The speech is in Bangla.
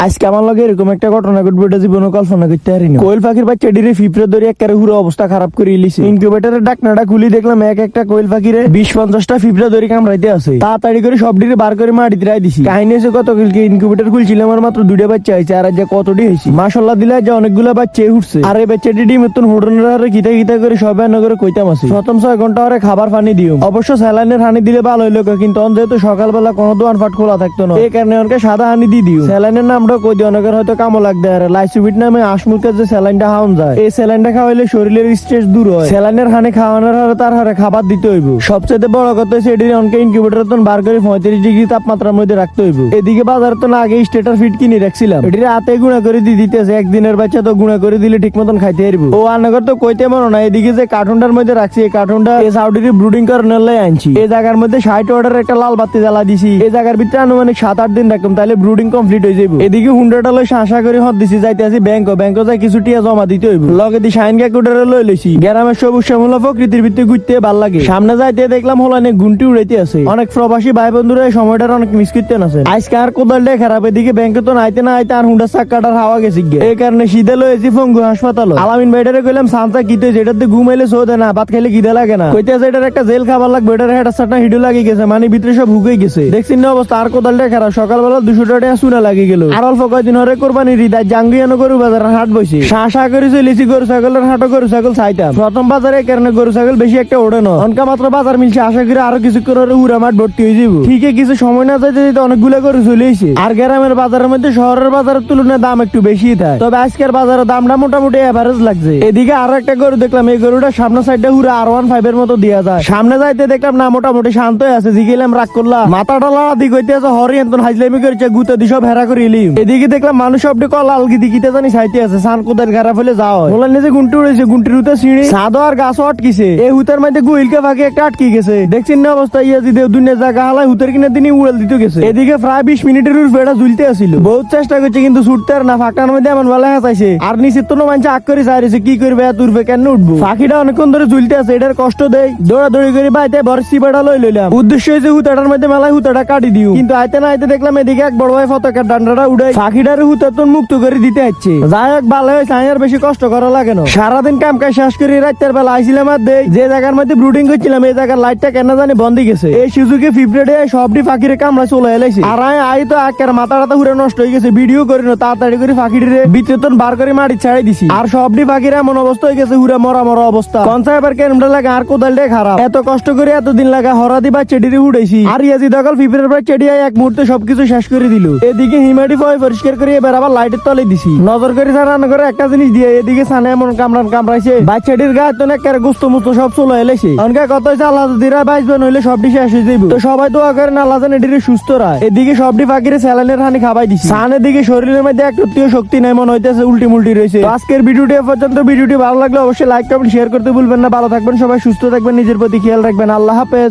আজকে আমার লগে এরকম একটা ঘটনা ঘটবে এটা জীবনে কল্পনা করতে পারিনি। কোয়েল পাখির বাচ্চা ডিরে ফিফরে ধরে একেবারে পুরো অবস্থা খারাপ করে ইলিছে। ইনকিউবেটরের ডাকনাটা খুলি দেখলাম এক একটা কোয়েল পাখিরে 20-50টা ফিফরে ধরে কামড়াইতে আছে। তাড়াতাড়ি করে সব ডিরে বার করে মাটিতে রাই দিছি। কাহিনী হচ্ছে কত ইনকিউবেটর খুলছিলাম আমার মাত্র 2টা বাচ্চা হয়েছে আর আজ কতটি হয়েছে মাশাআল্লাহ দিলে যে অনেকগুলো বাচ্চা উঠছে। আর এই বাচ্চাটি ডিম মতন হুড়নের হারে গিতা গিতা করে সবাই নগরে কইতাম আছে। প্রথম 6 ঘন্টা হারে খাবার পানি দিও, অবশ্য স্যালাইনের হানি দিলে ভালো হইলো, কিন্তু যেহেতু সকালবেলা কোনো দোকান ফাট খোলা থাকতো না এই কারণে অনেকে সাদা হানি দিয়ে দিও। স্যালাইনের নামটা কই দিও, অনেকের হয়তো কামো লাগবে। আর লাইসোবিট নামে আশমুলকের যে স্যালাইনটা খাওয়ান যায় এই স্যালাইনটা খাওয়াইলে শরীরের স্ট্রেস দূর হয়। স্যালাইনের হানি খাওয়ানোর হারে তার হারে খাবার দিতে হইব। সবচেয়ে বড় কথা হচ্ছে এটি অনেকে ইনকিউবেটর তো বার করে 35 ডিগ্রি তাপমাত্রার মধ্যে রাখতে হইব। এদিকে বাজারে তো না আগে স্টেটার ফিট কিনে রাখছিলাম, এটির হাতে গুঁড়া করে দিয়ে দিতেছে। একদিনের বাচ্চা তো গুঁড়া করে দিলে ঠিক মতন খাইতে পারবো। ও আনগর তো কইতে পারো না। এদিকে যে কার্টুনটার মধ্যে রাখছি এই কার্টুনটা এই সাউডির ব্রুডিং করার লাই আনছি। এই জায়গার মধ্যে 60 অর্ডার একটা লাল বাতি জ্বালা দিছি। এই জায়গার ভিতরে আনুমানিক 7-8 দিন রাখলাম, তাহলে ব্রুডিং কমপ্লিট হয়ে যাবো। এদিকে হুন্ডাটা লই আশা করে হদ দিছি যাইতে আছি ব্যাংক যাই কিছু টিয়া জমা দিতে হইব। লগে দি শাইন ক্যাকুটারে লই লইছি। গ্রামের সবুজ শ্যামলা প্রকৃতির ভিতরে ঘুরতে ভাল লাগে। সামনে যাইতে দেখলাম হলানে গুনটি উড়াইতে আছে। অনেক প্রবাসী ভাই বন্ধুরা এই সময়টার অনেক মিস করতে আছে। আজকে আর কোদালটা খারাপ, এদিকে ব্যাংকে তো নাইতে না আইতে আর হুন্ডার চাক্কাটার হাওয়া গেছি গে। এই কারণে সিধে লইছি ফঙ্গু হাসপাতাল। আলামিন ভাইটারে কইলাম সান্তা কিতে যেটাতে ঘুমাইলে সোদে না, ভাত খাইলে খিদে লাগে না। কইতে আছে এটার একটা জেল খাবার লাগবে, এটার হেডার সাটনা হিডু লাগি গেছে, মানে ভিতরে সব হুকে গেছে। দেখছি না অবস্থা। আর কোদালটা খারাপ, সকালবেলা 200 টাকা শুনে লাগি গেল। আর অল্প কয়দিন হরে কোরবানি হৃদয় জাঙ্গিয়ানো গরু বাজার হাট বসে শাঁসা করে চলেছি। গরু ছাগলের হাটও গরু ছাগল চাইতাম প্রথম বাজারে, কারণে গরু ছাগল বেশি একটা ওড়ে না। অনকা মাত্র বাজার মিলছে, আশা করি আরো কিছুক্ষণ উড়া মাঠ ভর্তি হয়ে যাবো। ঠিক কিছু সময় না যাইতে যাইতে অনেকগুলো গরু চলে এসে। আর গ্রামের বাজারের মধ্যে শহরের বাজারের তুলনায় দাম একটু বেশি থাকে, তবে আজকের বাজারের দামটা মোটামুটি এভারেজ লাগছে। এদিকে আরো একটা গরু দেখলাম, এই গরুটা সামনের সাইডটা হুরা R15 এর মতো দেওয়া যায়। সামনে যাইতে দেখলাম না মোটামুটি শান্ত আছে। জিগেলাম রাগ করলাম, মাথাটা লাড়া দি কইতে আছে হরি এন্তন হাইজলামি করেছে, গুতে দি সব হেরা করে এলিম। এদিকে দেখলাম মানুষ সব কল আলগি দিকিতে জানি সাইতে আছে। সান কোদাল খারাপ হলে যাও বলার নিজে গুন্টি উড়েছে, গুন্টির উতে সিঁড়ি সাদো আর গাছও আটকিছে। এই হুতের মধ্যে গুইলকে ফাঁকে একটা আটকি গেছে। দেখছেন না অবস্থা। ইয়াজি দেব দুনিয়া জায়গা হালাই হুতের কিনে দিনই উড়াল দিতে গেছে। এদিকে প্রায় 20 মিনিটের বেড়া ঝুলতে আসিল। বহুত চেষ্টা করছে কিন্তু ছুটতে আর না, ফাঁকার মধ্যে এমন বেলা হাসাইছে। আর নিচে তো মানছে আগ করে চাইছে কি করবে এত উঠবে কেন উঠবো। পাখিটা অনেকক্ষণ ধরে ঝুলতে আছে, এটার কষ্ট দেয়। দৌড়াদৌড়ি করে বাইতে বরসি বেড়া লই লইলাম। উদ্দেশ্য হয়েছে হুতাটার মধ্যে মেলায় হুতাটা কাটি দিও, কিন্তু আইতে না আইতে দেখলাম এদিকে এক বড় ভাই পতাকার ডান্ডাটা উড়াই পাখিটার হুতাতন মুক্ত করে দিতে হচ্ছে। যাই হোক ভালো হয়েছে, আর বেশি কষ্ট করা লাগে না। সারাদিন কাম কাজ শেষ করে রাতের বেলা আইছিলাম আর দেই যে জায়গার মধ্যে ব্রুডিং করছিলাম এই জায়গার লাইটটা কেন জানি বন্ধ গেছে। এই সুযোগে ফিফরেডে সবটি পাখিরে কামড়া চলে এলাইছে। আর আই তো একের মাথাটা হুড়ে নষ্ট হয়ে গেছে। ভিডিও করি না, তাড়াতাড়ি করে পাখিটিরে বিচেতন বার করে মাটি ছাড়াই দিছি। আর সবটি পাখিরা এমন অবস্থা হয়ে গেছে হুড়ে মরা মরা অবস্থা। কনসা এবার কেমন লাগে আর কোদালটাই খারাপ। এত কষ্ট করে এতদিন লাগা হরাদি বা চেডিরে উড়াইছি। আর ইয়াজি দখল ফিফরের পর চেডিয়াই এক মুহূর্তে সবকিছু শেষ করে দিল। এদিকে হিমাটি পরিষ্কার করে এবার আবার লাইটের তলে দিছি। নজর করে রান্না করে একটা জিনিস দিয়ে এদিকে সানে এমন কামড়াইছে বাচ্চাটির গায়ে তো নাকি গুস্ত মুস্ত সব চলে এলেছে। অনেকে কত হয়েছে আল্লাহ দিরা বাইসবে নইলে সবটি শেষ হয়ে যাইব। তো সবাই দোয়া করেন আল্লাহ যেন এটির সুস্থ রায়। এদিকে সবটি পাখিরে স্যালাইনের হানি খাবাই দিছি। সানের দিকে শরীরের মধ্যে একটু শক্তি নাই, মনে হইতেছে উল্টি মুল্টি রয়েছে। আজকের ভিডিওটি পর্যন্ত। ভিডিওটি ভালো লাগলে অবশ্যই লাইক কমেন্ট শেয়ার করতে ভুলবেন না। ভালো থাকবেন সবাই, সুস্থ থাকবেন, নিজের প্রতি খেয়াল রাখবেন। আল্লাহ হাফেজ।